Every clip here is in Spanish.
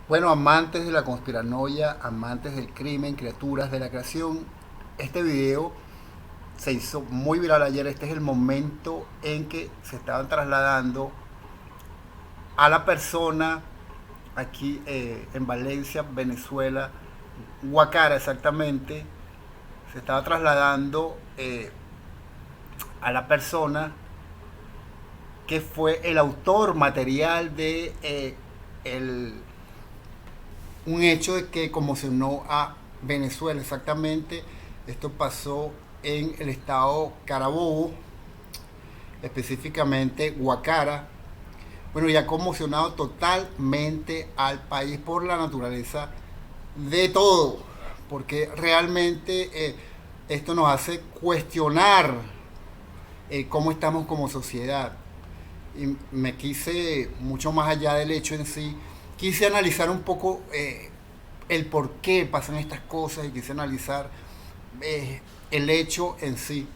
Bueno, amantes de la conspiranoia, amantes del crimen, criaturas de la creación, este video se hizo muy viral ayer. Este es el momento en que se estaban trasladando a la persona aquí en Valencia, Venezuela, Guacara exactamente. Se estaba trasladando a la persona que fue el autor material de el un hecho de que conmocionó a Venezuela. Exactamente, esto pasó en el estado Carabobo, específicamente Guacara. Bueno, y ha conmocionado totalmente al país por la naturaleza de todo, porque realmente esto nos hace cuestionar cómo estamos como sociedad. Y me quise, mucho más allá del hecho en sí, quise analizar un poco el por qué pasan estas cosas y quise analizar el hecho en sí.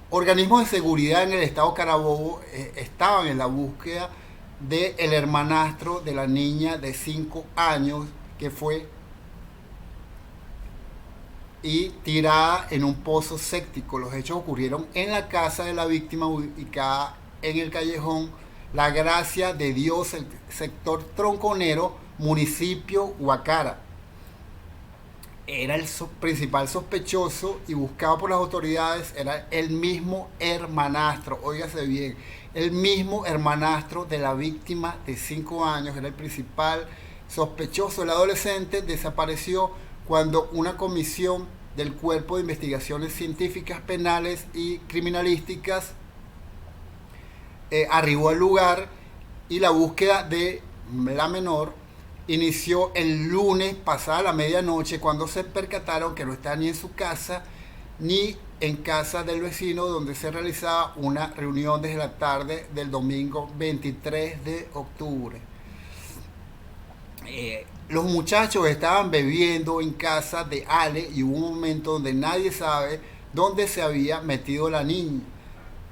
Organismos de seguridad en el estado Carabobo estaban en la búsqueda del hermanastro de la niña de 5 años que fue y tirada en un pozo séptico. Los hechos ocurrieron en la casa de la víctima ubicada en el callejón La Gracia de Dios, el sector Tronconero, municipio Guacara. Era el principal sospechoso y buscado por las autoridades, era el mismo hermanastro, óigase bien, el mismo hermanastro de la víctima de 5 años, era el principal sospechoso. El adolescente desapareció cuando una comisión del Cuerpo de Investigaciones Científicas Penales y Criminalísticas arribó al lugar y la búsqueda de la menor inició el lunes pasada la medianoche cuando se percataron que no estaba ni en su casa ni en casa del vecino donde se realizaba una reunión desde la tarde del domingo 23 de octubre. Los muchachos estaban bebiendo en casa de Ale y hubo un momento donde nadie sabe dónde se había metido la niña,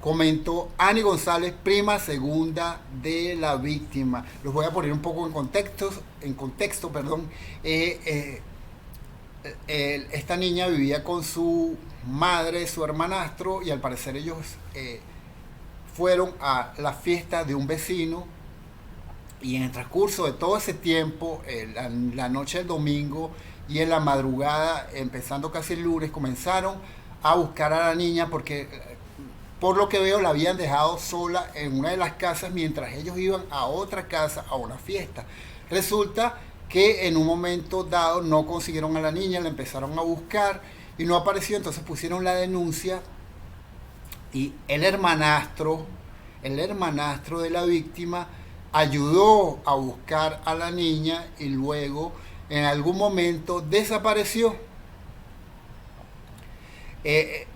comentó Ani González, prima segunda de la víctima. Los voy a poner un poco en contexto, perdón. Esta niña vivía con su madre, su hermanastro, y al parecer ellos fueron a la fiesta de un vecino. Y en el transcurso de todo ese tiempo, la noche del domingo y en la madrugada, empezando casi el lunes, comenzaron a buscar a la niña porque por lo que veo la habían dejado sola en una de las casas mientras ellos iban a otra casa a una fiesta. Resulta que en un momento dado no consiguieron a la niña, la empezaron a buscar y no apareció, entonces pusieron la denuncia y el hermanastro de la víctima ayudó a buscar a la niña y luego en algún momento desapareció. Eh,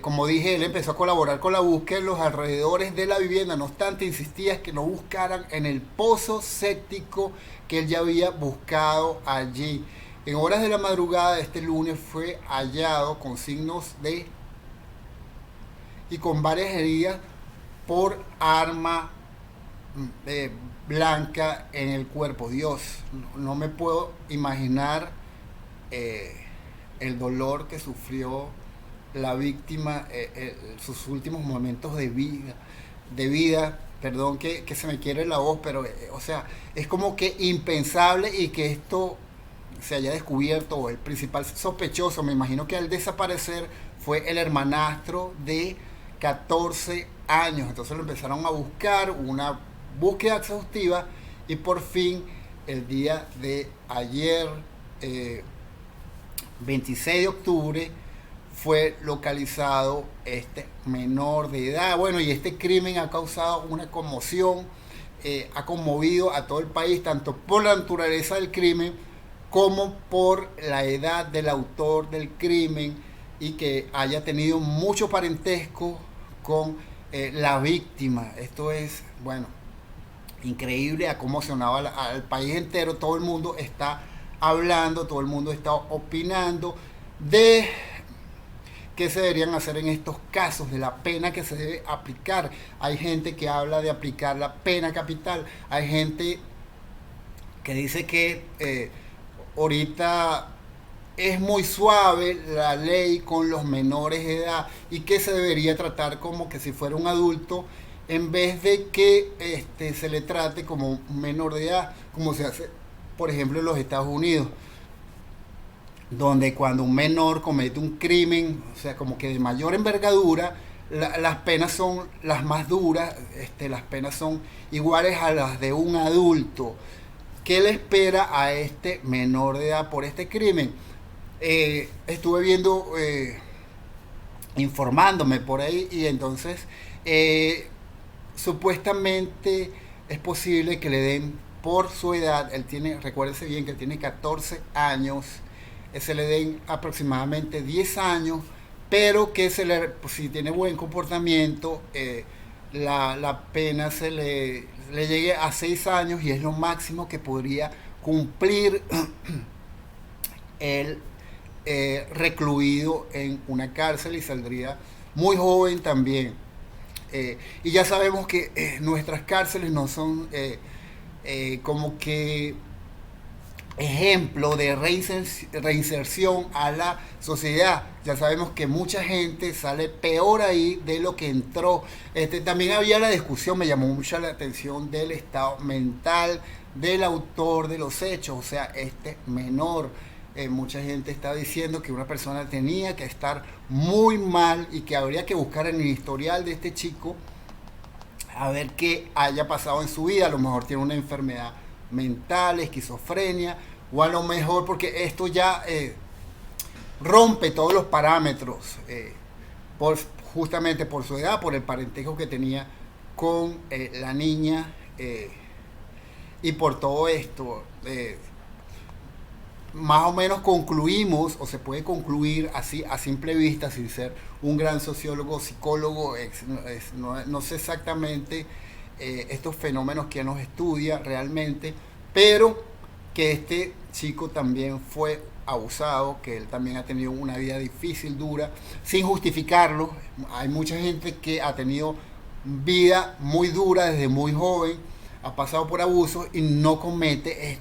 como dije, él empezó a colaborar con la búsqueda en los alrededores de la vivienda. No obstante, insistía que no buscaran en el pozo séptico que él ya había buscado allí. En horas de la madrugada de este lunes fue hallado con signos de y con varias heridas por arma eh, blanca en el cuerpo. Dios, no me puedo imaginar eh, el dolor que sufrió la víctima, sus últimos momentos de vida, perdón que se me quiere la voz, pero o sea, es como que impensable y que esto se haya descubierto. El principal sospechoso, me imagino que al desaparecer fue el hermanastro de 14 años. Entonces lo empezaron a buscar, una búsqueda exhaustiva y por fin el día de ayer, eh, 26 de octubre, fue localizado este menor de edad. Bueno, y este crimen ha causado una conmoción, ha conmovido a todo el país, tanto por la naturaleza del crimen como por la edad del autor del crimen y que haya tenido mucho parentesco con la víctima. Esto es, bueno, increíble, ha conmocionado al país entero. Todo el mundo está hablando, todo el mundo está opinando de qué se deberían hacer en estos casos, de la pena que se debe aplicar. Hay gente que habla de aplicar la pena capital, hay gente que dice que ahorita es muy suave la ley con los menores de edad y que se debería tratar como que si fuera un adulto en vez de que se le trate como un menor de edad, como se hace, por ejemplo, en los Estados Unidos, donde cuando un menor comete un crimen, o sea, como que de mayor envergadura, las penas son las más duras, las penas son iguales a las de un adulto. ¿Qué le espera a este menor de edad por este crimen? Estuve viendo, informándome por ahí y entonces eh, supuestamente es posible que le den por su edad, él tiene, recuérdese bien que él tiene 14 años, se le den aproximadamente 10 años, pero que se le, pues, si tiene buen comportamiento, la pena le llegue a 6 años y es lo máximo que podría cumplir el recluido en una cárcel y saldría muy joven también. Y ya sabemos que nuestras cárceles no son como que ejemplo de reinserción a la sociedad. Ya sabemos que mucha gente sale peor ahí de lo que entró. También había la discusión, me llamó mucho la atención del estado mental del autor de los hechos, o sea, este menor. Mucha gente está diciendo que una persona tenía que estar muy mal y que habría que buscar en el historial de este chico a ver qué haya pasado en su vida. A lo mejor tiene una enfermedad mental, esquizofrenia, o a lo mejor porque esto ya rompe todos los parámetros, por, justamente por su edad, por el parentesco que tenía con la niña, y por todo esto. Más o menos concluimos, o se puede concluir así a simple vista, sin ser un gran sociólogo, psicólogo, no sé exactamente estos fenómenos que nos estudia realmente, pero que este chico también fue abusado, que él también ha tenido una vida difícil, dura, sin justificarlo. Hay mucha gente que ha tenido vida muy dura desde muy joven, ha pasado por abusos y no comete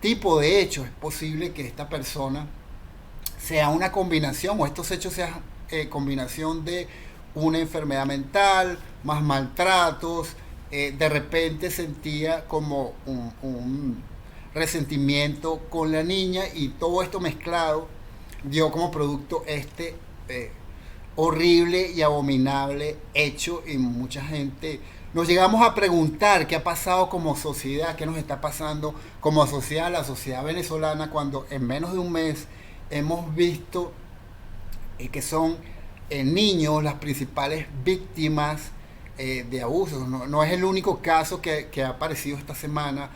tipo de hechos. Es posible que esta persona sea una combinación, o estos hechos sean combinación de una enfermedad mental, más maltratos, de repente sentía como un resentimiento con la niña y todo esto mezclado dio como producto horrible y abominable hecho. Y mucha gente nos llegamos a preguntar qué ha pasado como sociedad, qué nos está pasando como sociedad, la sociedad venezolana, cuando en menos de un mes hemos visto que son niños las principales víctimas de abusos. No es el único caso que ha aparecido esta semana.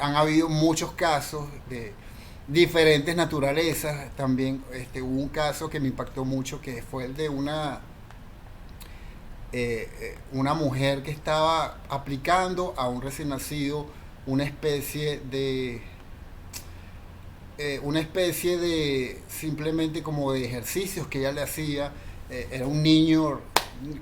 Han habido muchos casos de diferentes naturalezas. También hubo un caso que me impactó mucho, que fue el de una mujer que estaba aplicando a un recién nacido una especie de simplemente como de ejercicios que ella le hacía. Era un niño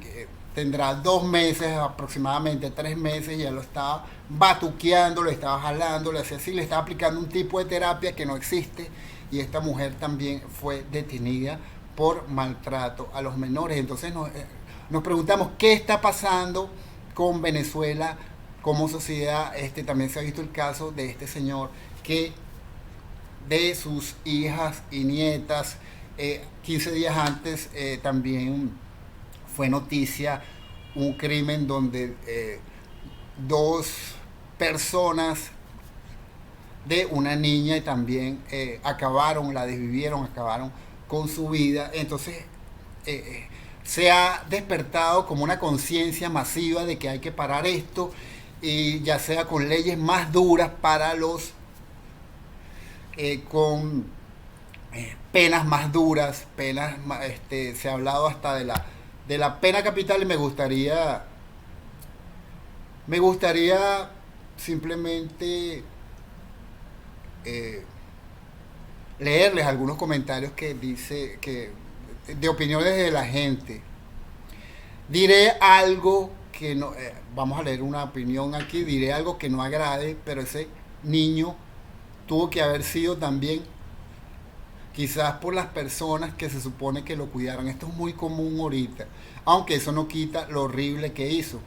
que tendrá 2 meses, aproximadamente 3 meses, y ella lo estaba batuqueando, lo estaba jalando, le hacía así, le estaba aplicando un tipo de terapia que no existe. Y esta mujer también fue detenida por maltrato a los menores. Entonces nos preguntamos qué está pasando con Venezuela como sociedad. También se ha visto el caso de este señor que de sus hijas y nietas, 15 días antes también fue noticia un crimen donde dos personas de una niña y también la desvivieron, acabaron con su vida. Entonces se ha despertado como una conciencia masiva de que hay que parar esto, y ya sea con leyes más duras para los con penas más duras, se ha hablado hasta de la pena capital. Y me gustaría simplemente leerles algunos comentarios que de opiniones de la gente. Diré algo que no, vamos a leer una opinión aquí, diré algo que no agrade, pero ese niño tuvo que haber sido también quizás por las personas que se supone que lo cuidaron. Esto es muy común ahorita, aunque eso no quita lo horrible que hizo.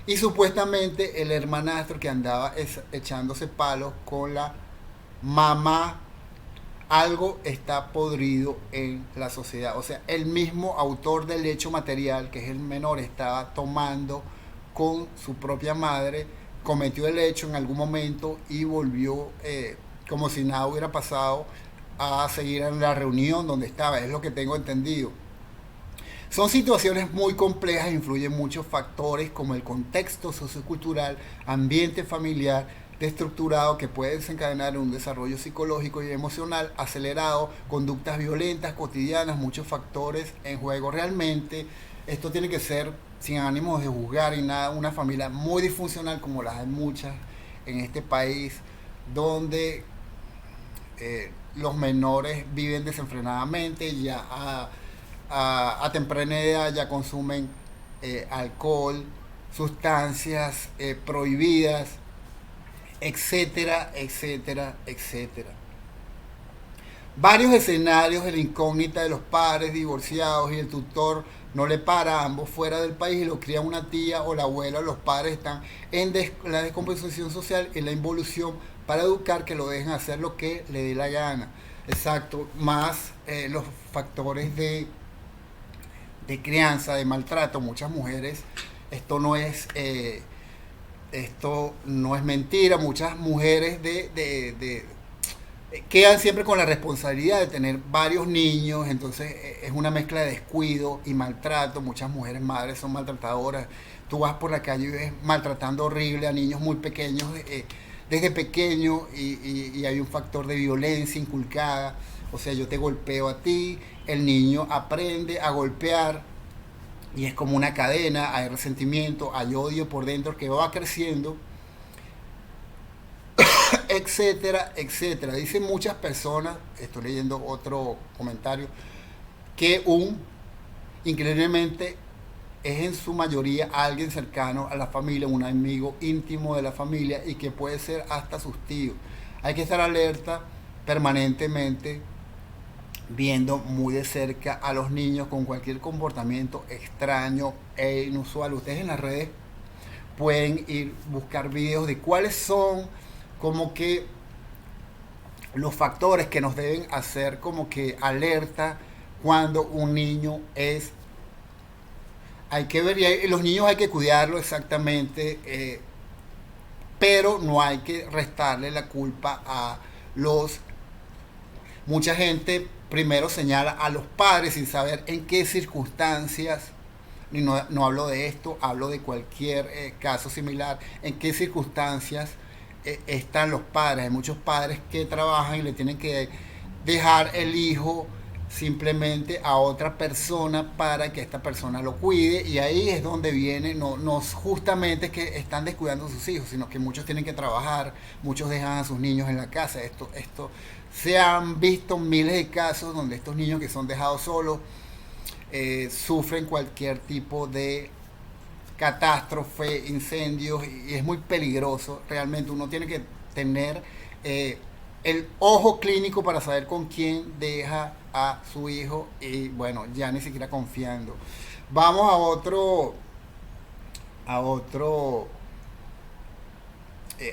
Y supuestamente el hermanastro que andaba echándose palos con la mamá, algo está podrido en la sociedad. O sea, el mismo autor del hecho material, que es el menor, estaba tomando con su propia madre, cometió el hecho en algún momento y volvió como si nada hubiera pasado a seguir en la reunión donde estaba, es lo que tengo entendido. Son situaciones muy complejas, influyen muchos factores como el contexto sociocultural, ambiente familiar, estructurado que puede desencadenar un desarrollo psicológico y emocional acelerado, conductas violentas cotidianas, muchos factores en juego. Realmente esto tiene que ser sin ánimos de juzgar y nada, una familia muy disfuncional como las hay muchas en este país, donde los menores viven desenfrenadamente, ya a temprana edad ya consumen alcohol, sustancias prohibidas, etcétera, etcétera, etcétera. Varios escenarios de la incógnita de los padres divorciados y el tutor no le para a ambos fuera del país y lo cría una tía o la abuela. Los padres están en la descomposición social y la involución para educar que lo dejen hacer lo que le dé la gana. Exacto, más los factores de crianza, de maltrato. Muchas mujeres, esto no es... esto no es mentira, muchas mujeres quedan siempre con la responsabilidad de tener varios niños, entonces es una mezcla de descuido y maltrato. Muchas mujeres madres son maltratadoras. Tú vas por la calle y ves maltratando horrible a niños muy pequeños desde pequeños y hay un factor de violencia inculcada. O sea, yo te golpeo a ti, el niño aprende a golpear y es como una cadena, hay resentimiento, hay odio por dentro que va creciendo, etcétera, etcétera. Dicen muchas personas, estoy leyendo otro comentario, que increíblemente es en su mayoría alguien cercano a la familia, un amigo íntimo de la familia y que puede ser hasta sus tíos. Hay que estar alerta permanentemente, viendo muy de cerca a los niños con cualquier comportamiento extraño e inusual. Ustedes en las redes pueden ir buscar videos de cuáles son como que los factores que nos deben hacer como que alerta cuando un niño es... Hay que ver, y los niños hay que cuidarlo exactamente, pero no hay que restarle la culpa a los... Mucha gente primero señala a los padres sin saber en qué circunstancias, y no hablo de esto, hablo de cualquier caso similar, en qué circunstancias están los padres. Hay muchos padres que trabajan y le tienen que dejar el hijo simplemente a otra persona para que esta persona lo cuide, y ahí es donde viene, no justamente es que están descuidando a sus hijos, sino que muchos tienen que trabajar, muchos dejan a sus niños en la casa. Esto se han visto miles de casos donde estos niños que son dejados solos sufren cualquier tipo de catástrofe, incendios, y es muy peligroso. Realmente uno tiene que tener el ojo clínico para saber con quién deja a su hijo y bueno, ya ni siquiera confiando. Vamos a otro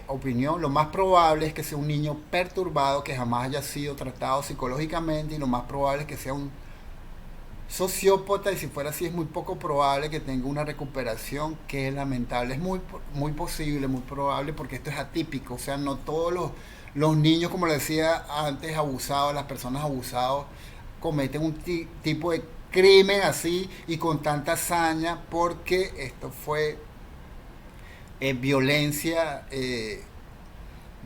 opinión. Lo más probable es que sea un niño perturbado que jamás haya sido tratado psicológicamente, y lo más probable es que sea un sociópata, y si fuera así es muy poco probable que tenga una recuperación, que es lamentable. Es muy posible, muy probable, porque esto es atípico. O sea, no todos los niños, como le decía antes, abusados, las personas abusadas cometen un tipo de crimen así y con tanta hazaña, porque esto fue violencia.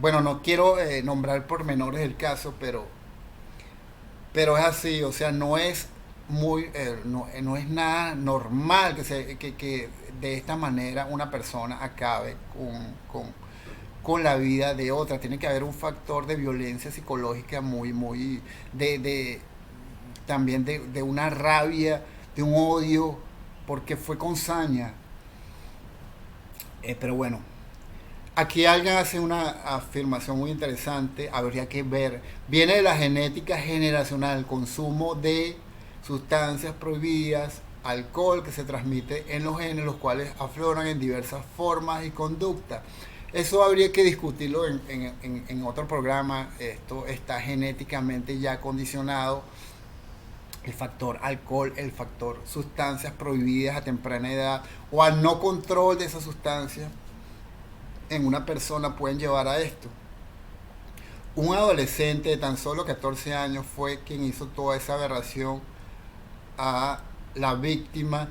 Bueno, no quiero nombrar pormenores del caso, pero es así. O sea, no es no es nada normal que de esta manera una persona acabe con la vida de otra. Tiene que haber un factor de violencia psicológica muy también de una rabia, de un odio, porque fue con saña. Pero bueno, aquí alguien hace una afirmación muy interesante, habría que ver, viene de la genética generacional, el consumo de sustancias prohibidas, alcohol que se transmite en los genes, los cuales afloran en diversas formas y conductas. Eso habría que discutirlo en otro programa. Esto está genéticamente ya condicionado, el factor alcohol, el factor sustancias prohibidas a temprana edad o al no control de esas sustancias en una persona pueden llevar a esto. Un adolescente de tan solo 14 años fue quien hizo toda esa aberración a la víctima.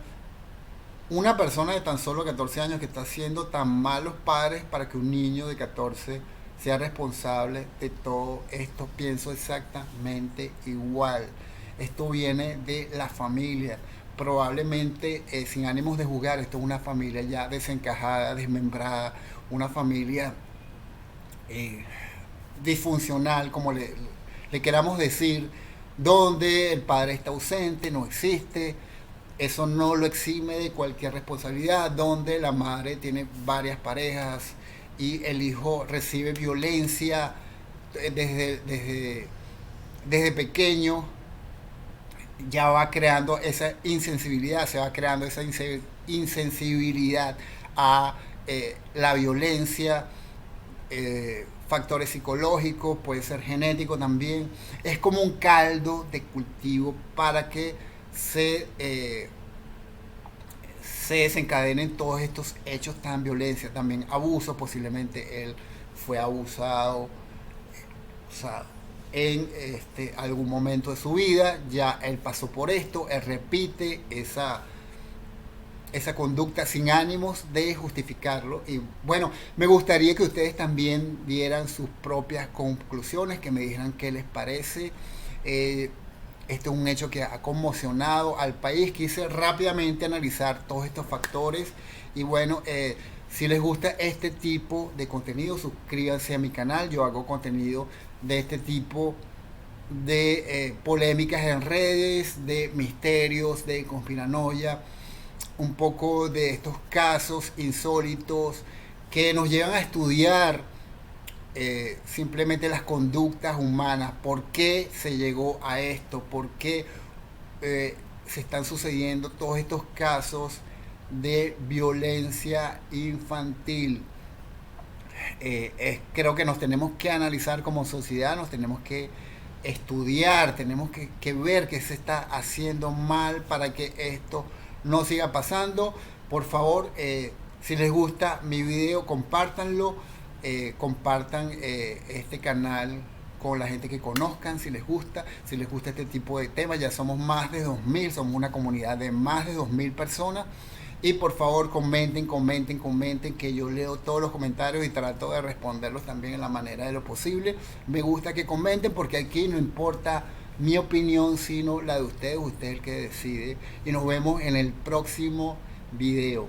Una persona de tan solo 14 años que está haciendo tan malos padres para que un niño de 14 sea responsable de todo esto. Pienso exactamente igual. Esto viene de la familia. Probablemente sin ánimos de juzgar, esto es una familia ya desencajada, desmembrada, una familia eh, disfuncional, como le queramos decir, donde el padre está ausente, no existe. Eso no lo exime de cualquier responsabilidad, donde la madre tiene varias parejas y el hijo recibe violencia desde pequeño, ya va creando esa insensibilidad, se va creando esa insensibilidad a la violencia, factores psicológicos, puede ser genético también. Es como un caldo de cultivo para que se, se desencadenen todos estos hechos tan violencia, también abuso, posiblemente él fue abusado, o sea, en algún momento de su vida, ya él pasó por esto, él repite esa conducta sin ánimos de justificarlo. Y bueno, me gustaría que ustedes también dieran sus propias conclusiones, que me dijeran qué les parece. Este es un hecho que ha conmocionado al país. Quise rápidamente analizar todos estos factores. Y bueno, si les gusta este tipo de contenido, suscríbanse a mi canal. Yo hago contenido de este tipo de polémicas en redes, de misterios, de conspiranoia, un poco de estos casos insólitos que nos llevan a estudiar simplemente las conductas humanas, por qué se llegó a esto, por qué se están sucediendo todos estos casos de violencia infantil. Creo que nos tenemos que analizar como sociedad, nos tenemos que estudiar, tenemos que ver qué se está haciendo mal para que esto no siga pasando. Por favor, si les gusta mi video, compártanlo, compartan este canal con la gente que conozcan, si les gusta este tipo de temas. Ya somos más de 2000, somos una comunidad de más de 2000 personas. Y por favor comenten, comenten, comenten, que yo leo todos los comentarios y trato de responderlos también en la manera de lo posible. Me gusta que comenten porque aquí no importa mi opinión, sino la de ustedes. Usted es el que decide. Y nos vemos en el próximo video.